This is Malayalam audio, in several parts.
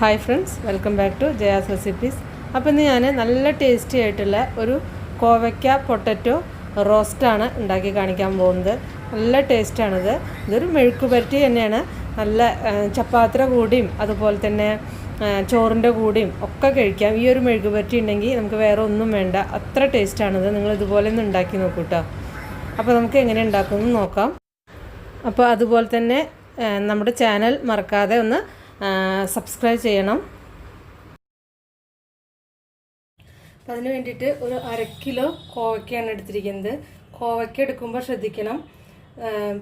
Hi friends, welcome back to Jaya's recipes. അപ്പോൾ ഇന്ന് ഞാൻ നല്ല ടേസ്റ്റി ആയിട്ടുള്ള ഒരു കോവയ്ക്ക പൊട്ടറ്റോ റോസ്റ്റാണ് ഉണ്ടാക്കി കാണിക്കാൻ പോകുന്നത്. നല്ല ടേസ്റ്റാണിത്. ഇതൊരു മെഴുക്ക് പുരട്ടി തന്നെയാണ്. നല്ല ചപ്പാത്തിയുടെ കൂടിയും അതുപോലെ തന്നെ ചോറിൻ്റെ കൂടിയും ഒക്കെ കഴിക്കാം. ഈ ഒരു മെഴുക്ക് പുരട്ടി ഉണ്ടെങ്കിൽ നമുക്ക് വേറെ ഒന്നും വേണ്ട. അത്ര ടേസ്റ്റാണിത്. നിങ്ങൾ ഇതുപോലെ ഒന്ന് ഉണ്ടാക്കി നോക്കൂ കേട്ടോ. അപ്പോൾ നമുക്ക് എങ്ങനെ ഉണ്ടാക്കുമെന്ന് നോക്കാം. അപ്പോൾ അതുപോലെ തന്നെ നമ്മുടെ ചാനൽ മറക്കാതെ ഒന്ന് സബ്സ്ക്രൈബ് ചെയ്യണം. അപ്പം അതിന് വേണ്ടിയിട്ട് ഒരു 1/2 കിലോ കോവയ്ക്കയാണ് എടുത്തിരിക്കുന്നത്. കോവയ്ക്ക എടുക്കുമ്പോൾ ശ്രദ്ധിക്കണം,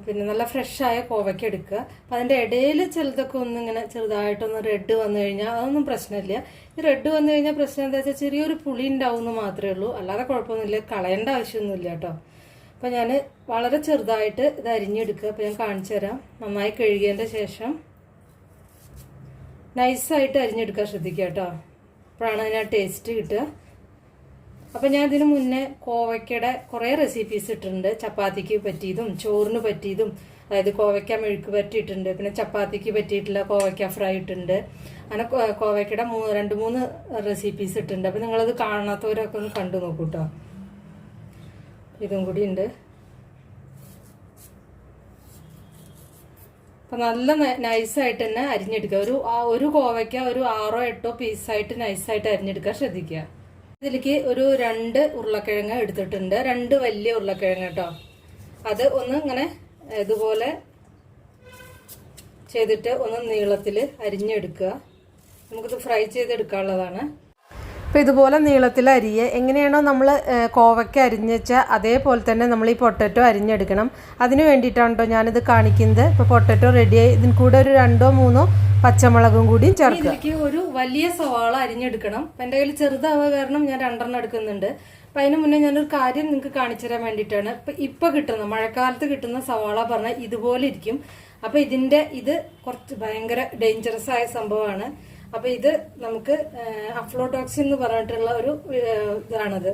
പിന്നെ നല്ല ഫ്രഷായ കോവയ്ക്ക എടുക്കുക. അപ്പം അതിൻ്റെ ഇടയിൽ ചിലതൊക്കെ ഒന്നിങ്ങനെ ചെറുതായിട്ടൊന്ന് റെഡ് വന്നു കഴിഞ്ഞാൽ അതൊന്നും പ്രശ്നമില്ല. ഈ റെഡ് വന്നു കഴിഞ്ഞാൽ പ്രശ്നം എന്താ വെച്ചാൽ ചെറിയൊരു പുളി ഉണ്ടാവുമെന്ന് മാത്രമേ ഉള്ളൂ, അല്ലാതെ കുഴപ്പമൊന്നുമില്ല, കളയേണ്ട ആവശ്യമൊന്നുമില്ല കേട്ടോ. അപ്പം ഞാൻ വളരെ ചെറുതായിട്ട് ഇത് അരിഞ്ഞെടുക്കുക. അപ്പോൾ ഞാൻ കാണിച്ചു തരാം. നന്നായി കഴുകിയതിൻ്റെ ശേഷം നൈസായിട്ട് അരിഞ്ഞെടുക്കാൻ ശ്രദ്ധിക്കുക കേട്ടോ. അപ്പോഴാണ് അതിന് ടേസ്റ്റ് കിട്ടുക. അപ്പം ഞാൻ ഇതിന് മുന്നേ കോവയ്ക്കയുടെ കുറേ റെസിപ്പീസ് ഇട്ടിട്ടുണ്ട്. ചപ്പാത്തിക്ക് പറ്റിയതും ചോറിന് പറ്റിയതും, അതായത് കോവയ്ക്ക മെഴുക്ക് പറ്റിയിട്ടുണ്ട്, പിന്നെ ചപ്പാത്തിക്ക് പറ്റിയിട്ടുള്ള കോവയ്ക്ക ഫ്രൈ ഇട്ടുണ്ട്. അങ്ങനെ കോവയ്ക്കയുടെ 2-3 റെസിപ്പീസ് ഇട്ടിട്ടുണ്ട്. അപ്പം നിങ്ങളത് കാണാത്തവരൊക്കെ ഒന്ന് കണ്ടു നോക്കൂ കേട്ടോ. ഇതും കൂടി ഉണ്ട്. അപ്പം നല്ല നൈസായിട്ട് തന്നെ അരിഞ്ഞെടുക്കുക. ഒരു കോവയ്ക്ക ഒരു 6-8 പീസായിട്ട് നൈസായിട്ട് അരിഞ്ഞെടുക്കാൻ ശ്രദ്ധിക്കുക. ഇതിലേക്ക് ഒരു 2 ഉരുളക്കിഴങ്ങ് എടുത്തിട്ടുണ്ട്. 2 വലിയ ഉരുളക്കിഴങ്ങ് കേട്ടോ. അത് ഒന്ന് ഇങ്ങനെ ഇതുപോലെ ചെയ്തിട്ട് ഒന്ന് നീളത്തിൽ അരിഞ്ഞെടുക്കുക. നമുക്കിത് ഫ്രൈ ചെയ്തെടുക്കാനുള്ളതാണ്. അപ്പോൾ ഇതുപോലെ നീളത്തിൽ അരിയുക. എങ്ങനെയാണോ നമ്മൾ കോവയ്ക്ക അരിഞ്ഞ് വെച്ചാൽ അതേപോലെ തന്നെ നമ്മൾ ഈ പൊട്ടറ്റോ അരിഞ്ഞെടുക്കണം. അതിന് വേണ്ടിയിട്ടാണ് കേട്ടോ ഞാനിത് കാണിക്കുന്നത്. ഇപ്പോൾ പൊട്ടറ്റോ റെഡിയായി. ഇതിന് കൂടെ ഒരു 2-3 പച്ചമുളകും കൂടിയും ചേർക്കുക. ഇതിലേക്ക് ഒരു വലിയ സവാള അരിഞ്ഞെടുക്കണം. അപ്പം എൻ്റെ കയ്യിൽ ചെറുതാവുക കാരണം ഞാൻ 2 എടുക്കുന്നുണ്ട്. അപ്പം അതിന് മുന്നേ ഞാനൊരു കാര്യം നിങ്ങൾക്ക് കാണിച്ചു തരാൻ വേണ്ടിയിട്ടാണ്. ഇപ്പോൾ കിട്ടുന്ന മഴക്കാലത്ത് കിട്ടുന്ന സവാള പറഞ്ഞാൽ ഇതുപോലെ ഇരിക്കും. അപ്പോൾ ഇത് കുറച്ച് ഭയങ്കര ഡേഞ്ചറസ് ആയ സംഭവമാണ്. അപ്പൊ ഇത് നമുക്ക് അഫ്ലോടോക്സിൻ എന്ന് പറഞ്ഞിട്ടുള്ള ഒരു ഇതാണത്.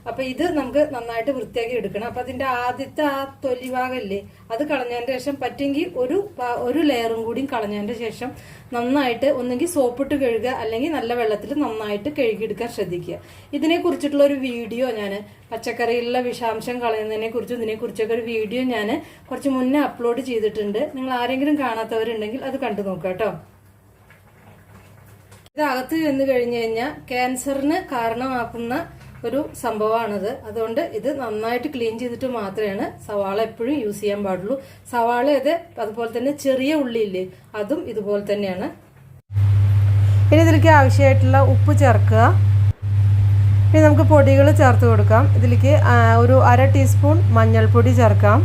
അപ്പൊ ഇത് നമുക്ക് നന്നായിട്ട് വൃത്തിയാക്കി എടുക്കണം. അപ്പൊ അതിന്റെ ആദ്യത്തെ ആ തൊലി ഭാഗമില്ലേ, അത് കളഞ്ഞതിന്റെ ശേഷം പറ്റുമെങ്കിൽ ഒരു ലെയറും കൂടി കളഞ്ഞതിന്റെ ശേഷം നന്നായിട്ട് ഒന്നെങ്കിൽ സോപ്പിട്ട് കഴുകുക, അല്ലെങ്കിൽ നല്ല വെള്ളത്തിൽ നന്നായിട്ട് കഴുകിയെടുക്കാൻ ശ്രദ്ധിക്കുക. ഇതിനെ കുറിച്ചിട്ടുള്ള ഒരു വീഡിയോ ഞാൻ പച്ചക്കറിയിലുള്ള വിഷാംശം കളയുന്നതിനെ കുറിച്ചും ഇതിനെ കുറിച്ചൊക്കെ ഒരു വീഡിയോ ഞാൻ കുറച്ച് മുന്നേ അപ്ലോഡ് ചെയ്തിട്ടുണ്ട്. നിങ്ങൾ ആരെങ്കിലും കാണാത്തവരുണ്ടെങ്കിൽ അത് കണ്ടു നോക്കുക കേട്ടോ. ഇതകത്ത് ചെന്ന് കഴിഞ്ഞു കഴിഞ്ഞാൽ ക്യാൻസറിന് കാരണമാക്കുന്ന ഒരു സംഭവമാണിത്. അതുകൊണ്ട് ഇത് നന്നായിട്ട് ക്ലീൻ ചെയ്തിട്ട് മാത്രമേ സവാള എപ്പോഴും യൂസ് ചെയ്യാൻ പാടുള്ളൂ. സവാള അതുപോലെ തന്നെ ചെറിയ ഉള്ളിയില്ലേ, അതും ഇതുപോലെ തന്നെയാണ്. ഇനി ഇതിലേക്ക് ആവശ്യമായിട്ടുള്ള ഉപ്പ് ചേർക്കുക. ഇനി നമുക്ക് പൊടികൾ ചേർത്ത് കൊടുക്കാം. ഇതിലേക്ക് ഒരു 1/2 ടീസ്പൂൺ മഞ്ഞൾപ്പൊടി ചേർക്കാം.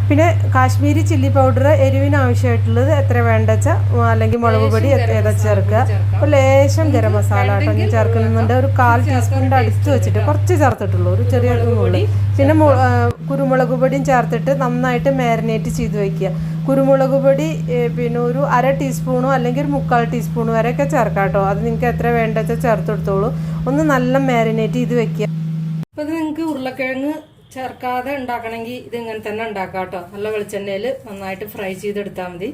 പിന്നെ കാശ്മീരി ചില്ലി പൗഡർ, എരിവിന് ആവശ്യമായിട്ടുള്ളത് എത്ര വേണ്ട വെച്ചാൽ, അല്ലെങ്കിൽ മുളക് പൊടി ഏതാ ചേർക്കുക. ഒരു ലേശം ഗരം മസാല കേട്ടോ ഞാൻ ചേർക്കുന്നുണ്ട്. ഒരു 1/4 ടീസ്പൂണിൻ്റെ അടുത്ത് വെച്ചിട്ട് കുറച്ച് ചേർത്തിട്ടുള്ളൂ, ഒരു ചെറിയ ഉള്ളി. പിന്നെ കുരുമുളക് പൊടിയും ചേർത്തിട്ട് നന്നായിട്ട് മാരിനേറ്റ് ചെയ്ത് വയ്ക്കുക. കുരുമുളക് പൊടി പിന്നെ ഒരു 1/2 ടീസ്പൂണോ അല്ലെങ്കിൽ ഒരു 3/4 ടീസ്പൂൺ വരെയൊക്കെ ചേർക്കാം കേട്ടോ. അത് നിങ്ങൾക്ക് എത്ര വേണ്ട വെച്ചാൽ ചേർത്തെടുത്തോളൂ. ഒന്ന് നല്ല മാരിനേറ്റ് ചെയ്ത് വെക്കുക. അപ്പോൾ ഇത് നിങ്ങൾക്ക് ഉരുളക്കിഴങ്ങ് ചേർക്കാതെ ഉണ്ടാക്കണമെങ്കിൽ ഇത് ഇങ്ങനെ തന്നെ ഉണ്ടാക്കാം കേട്ടോ. നല്ല വെളിച്ചെണ്ണയിൽ നന്നായിട്ട് ഫ്രൈ ചെയ്തെടുത്താൽ മതി.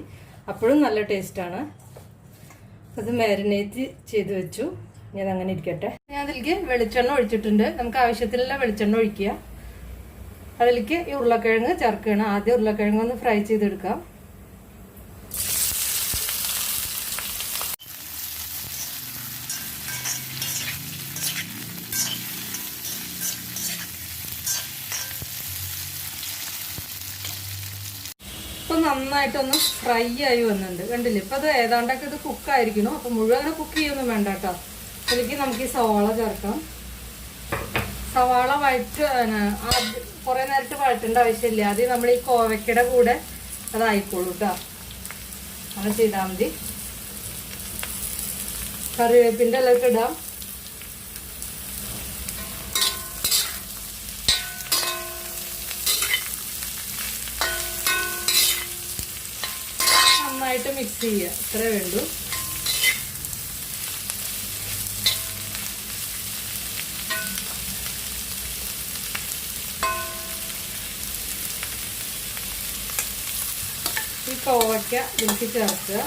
അപ്പോഴും നല്ല ടേസ്റ്റാണ്. അത് മാരിനേറ്റ് ചെയ്ത് വെച്ചു. ഞാൻ അങ്ങനെ ഇരിക്കട്ടെ. ഞാൻ അതിലേക്ക് വെളിച്ചെണ്ണ ഒഴിച്ചിട്ടുണ്ട്. നമുക്ക് ആവശ്യത്തിലുള്ള വെളിച്ചെണ്ണ ഒഴിക്കുക. അതിലേക്ക് ഈ ഉരുളക്കിഴങ്ങ് ചേർക്കുകയാണ്. ആദ്യം ഉരുളക്കിഴങ്ങ് ഒന്ന് ഫ്രൈ ചെയ്തെടുക്കാം. ഇപ്പം നന്നായിട്ടൊന്ന് ഫ്രൈ ആയി വന്നിട്ടുണ്ട്, കണ്ടില്ലേ? ഇപ്പം അത് ഏതാണ്ടൊക്കെ ഇത് കുക്കായിരിക്കണം. അപ്പം മുഴുവൻ കുക്ക് ചെയ്യൊന്നും വേണ്ട കേട്ടോ. അതിലേക്ക് നമുക്ക് ഈ സവാള ചേർക്കാം. സവാള കുറേ നേരത്തെ വഴറ്റേണ്ട ആവശ്യമില്ല. ആദ്യം നമ്മൾ ഈ കോവയ്ക്കയുടെ കൂടെ അതായിക്കോളൂ കേട്ടോ. അങ്ങനെ ചെയ്താൽ മതി. കറിവേപ്പിൻ്റെ എല്ലാം ഇടാം. നന്നായിട്ട് മിക്സ് ചെയ്യുക, ഇത്രേ വേണ്ടൂ. ഈ കോവയ്ക്ക ഇതിലേക്ക് ചേർക്കുക.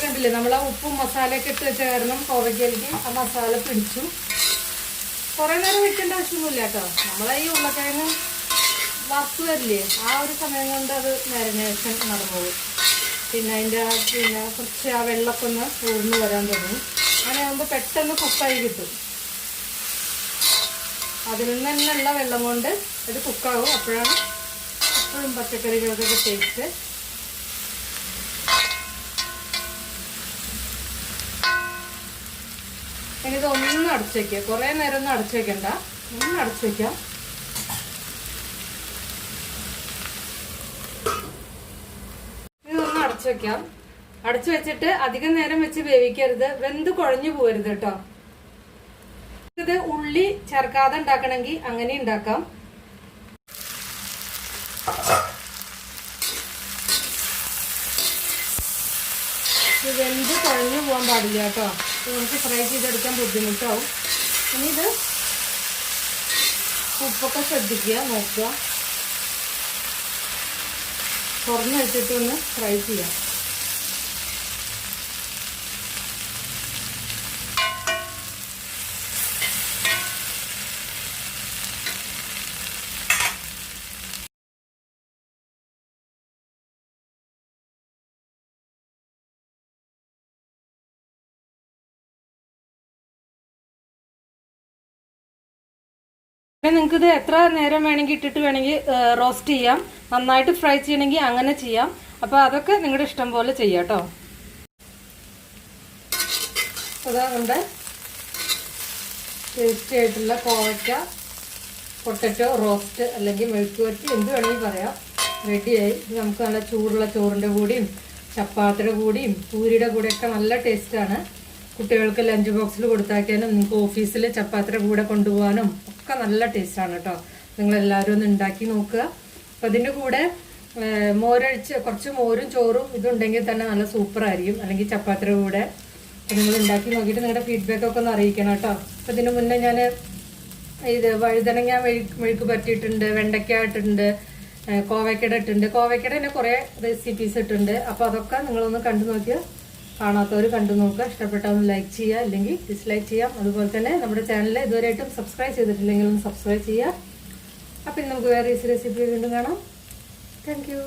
കണ്ടില്ലേ, നമ്മൾ ആ ഉപ്പും മസാലയൊക്കെ ഇട്ട് വെച്ച കാരണം കോവയ്ക്കയിലേക്ക് ആ മസാല പിടിച്ചു. കുറേ നേരം വെക്കേണ്ട ആവശ്യമൊന്നുമില്ല കേട്ടോ. നമ്മളെ ഈ ഉരുളക്കിഴങ്ങ് വറുത്ത് വരില്ലേ, ആ ഒരു സമയം കൊണ്ട് അത് മാരിനേഷൻ നടന്നോളും. പിന്നെ അതിൻ്റെ കുറച്ച് ആ വെള്ളമൊക്കെ ഒന്ന് ഊർന്ന് വരാൻ തുടങ്ങും. അങ്ങനെ ആകുമ്പോൾ പെട്ടെന്ന് കുക്കായി കിട്ടും. അതിൽ നിന്ന് തന്നെയുള്ള വെള്ളം കൊണ്ട് ഇത് കുക്കാവും. അപ്പോഴാണ് എപ്പോഴും പച്ചക്കറികൾക്കൊക്കെ ടേസ്റ്റ്. ഇനി ഇതൊന്നും അടച്ചു വയ്ക്കുക. കുറേ നേരം ഒന്നും അടച്ചു വയ്ക്കണ്ട, ഒന്ന് അടച്ചു വയ്ക്കാം. ഇതൊന്ന് അടച്ചു വയ്ക്കാം. അടച്ചു വെച്ചിട്ട് അധികം നേരം വെച്ച് വേവിക്കരുത്, വെന്ത് കുഴഞ്ഞു പോകരുത് കേട്ടോ. ഇത് ഉള്ളി ചേർക്കാതെ ഉണ്ടാക്കണമെങ്കിൽ അങ്ങനെ ഉണ്ടാക്കാം. ഇത് വെന്ത് കുഴഞ്ഞു പോകാൻ പാടില്ല കേട്ടോ. നമുക്ക് ഫ്രൈ ചെയ്തെടുക്കാൻ ബുദ്ധിമുട്ടാവും. ഇനി ഇത് ഉപ്പൊക്കെ ശ്രദ്ധിക്കുക, നോക്കുക. തുറന്ന് വെച്ചിട്ടൊന്ന് ഫ്രൈ ചെയ്യാം. നിങ്ങൾക്ക് ഇത് എത്ര നേരം വേണമെങ്കിൽ ഇട്ടിട്ട് വേണമെങ്കിൽ റോസ്റ്റ് ചെയ്യാം. നന്നായിട്ട് ഫ്രൈ ചെയ്യണമെങ്കിൽ അങ്ങനെ ചെയ്യാം. അപ്പോൾ അതൊക്കെ നിങ്ങളുടെ ഇഷ്ടം പോലെ ചെയ്യാം കേട്ടോ. അതാ നമ്മുടെ ടേസ്റ്റി ആയിട്ടുള്ള കോവയ്ക്ക പൊട്ടറ്റോ റോസ്റ്റ് അല്ലെങ്കിൽ മെഴുക്ക് വരട്ടി എന്ത് വേണമെങ്കിൽ പറയാം, റെഡിയായി. ഇത് നമുക്ക് നല്ല ചൂടുള്ള ചോറിൻ്റെ കൂടിയും ചപ്പാത്തിയുടെ കൂടിയും പൂരിയുടെ കൂടെയൊക്കെ നല്ല ടേസ്റ്റാണ്. കുട്ടികൾക്ക് ലഞ്ച് ബോക്സിൽ കൊടുത്താക്കാനും നിങ്ങൾക്ക് ഓഫീസിൽ ചപ്പാത്തിയുടെ കൂടെ കൊണ്ടുപോകാനും ഒക്കെ നല്ല ടേസ്റ്റാണ് കേട്ടോ. നിങ്ങളെല്ലാവരും ഒന്ന് ഉണ്ടാക്കി നോക്കുക. അപ്പം അതിൻ്റെ കൂടെ മോരൊഴിച്ച് കുറച്ച് മോരും ചോറും ഇതുണ്ടെങ്കിൽ തന്നെ നല്ല സൂപ്പറായിരിക്കും, അല്ലെങ്കിൽ ചപ്പാത്തിയുടെ കൂടെ. അപ്പം നിങ്ങൾ ഉണ്ടാക്കി നോക്കിയിട്ട് നിങ്ങളുടെ ഫീഡ്ബാക്കൊക്കെ ഒന്ന് അറിയിക്കണം കേട്ടോ. അപ്പം ഇതിന് മുന്നേ ഞാൻ ഇത് വഴുതനങ്ങ മെഴുക്ക് പറ്റിയിട്ടുണ്ട്, വെണ്ടയ്ക്ക ഇട്ടിട്ടുണ്ട്, കോവയ്ക്കട ഇട്ടിട്ടുണ്ട്. കോവയ്ക്കട തന്നെ കുറേ റെസിപ്പീസ് ഇട്ടിട്ടുണ്ട്. അപ്പോൾ അതൊക്കെ നിങ്ങളൊന്ന് കണ്ടു നോക്കിയാൽ, കാണാത്തവർ കണ്ടു നോക്കുക. ഇഷ്ടപ്പെട്ടാൽ ഒന്ന് ലൈക്ക് ചെയ്യുക, അല്ലെങ്കിൽ ഡിസ്ലൈക്ക് ചെയ്യാം. അതുപോലെ തന്നെ നമ്മുടെ ചാനൽ ഇതുവരെയായിട്ടും സബ്സ്ക്രൈബ് ചെയ്തിട്ടില്ലെങ്കിൽ ഒന്ന് സബ്സ്ക്രൈബ് ചെയ്യുക. അപ്പം നമുക്ക് വേറെ റെസിപ്പി വീണ്ടും കാണാം. Thank you.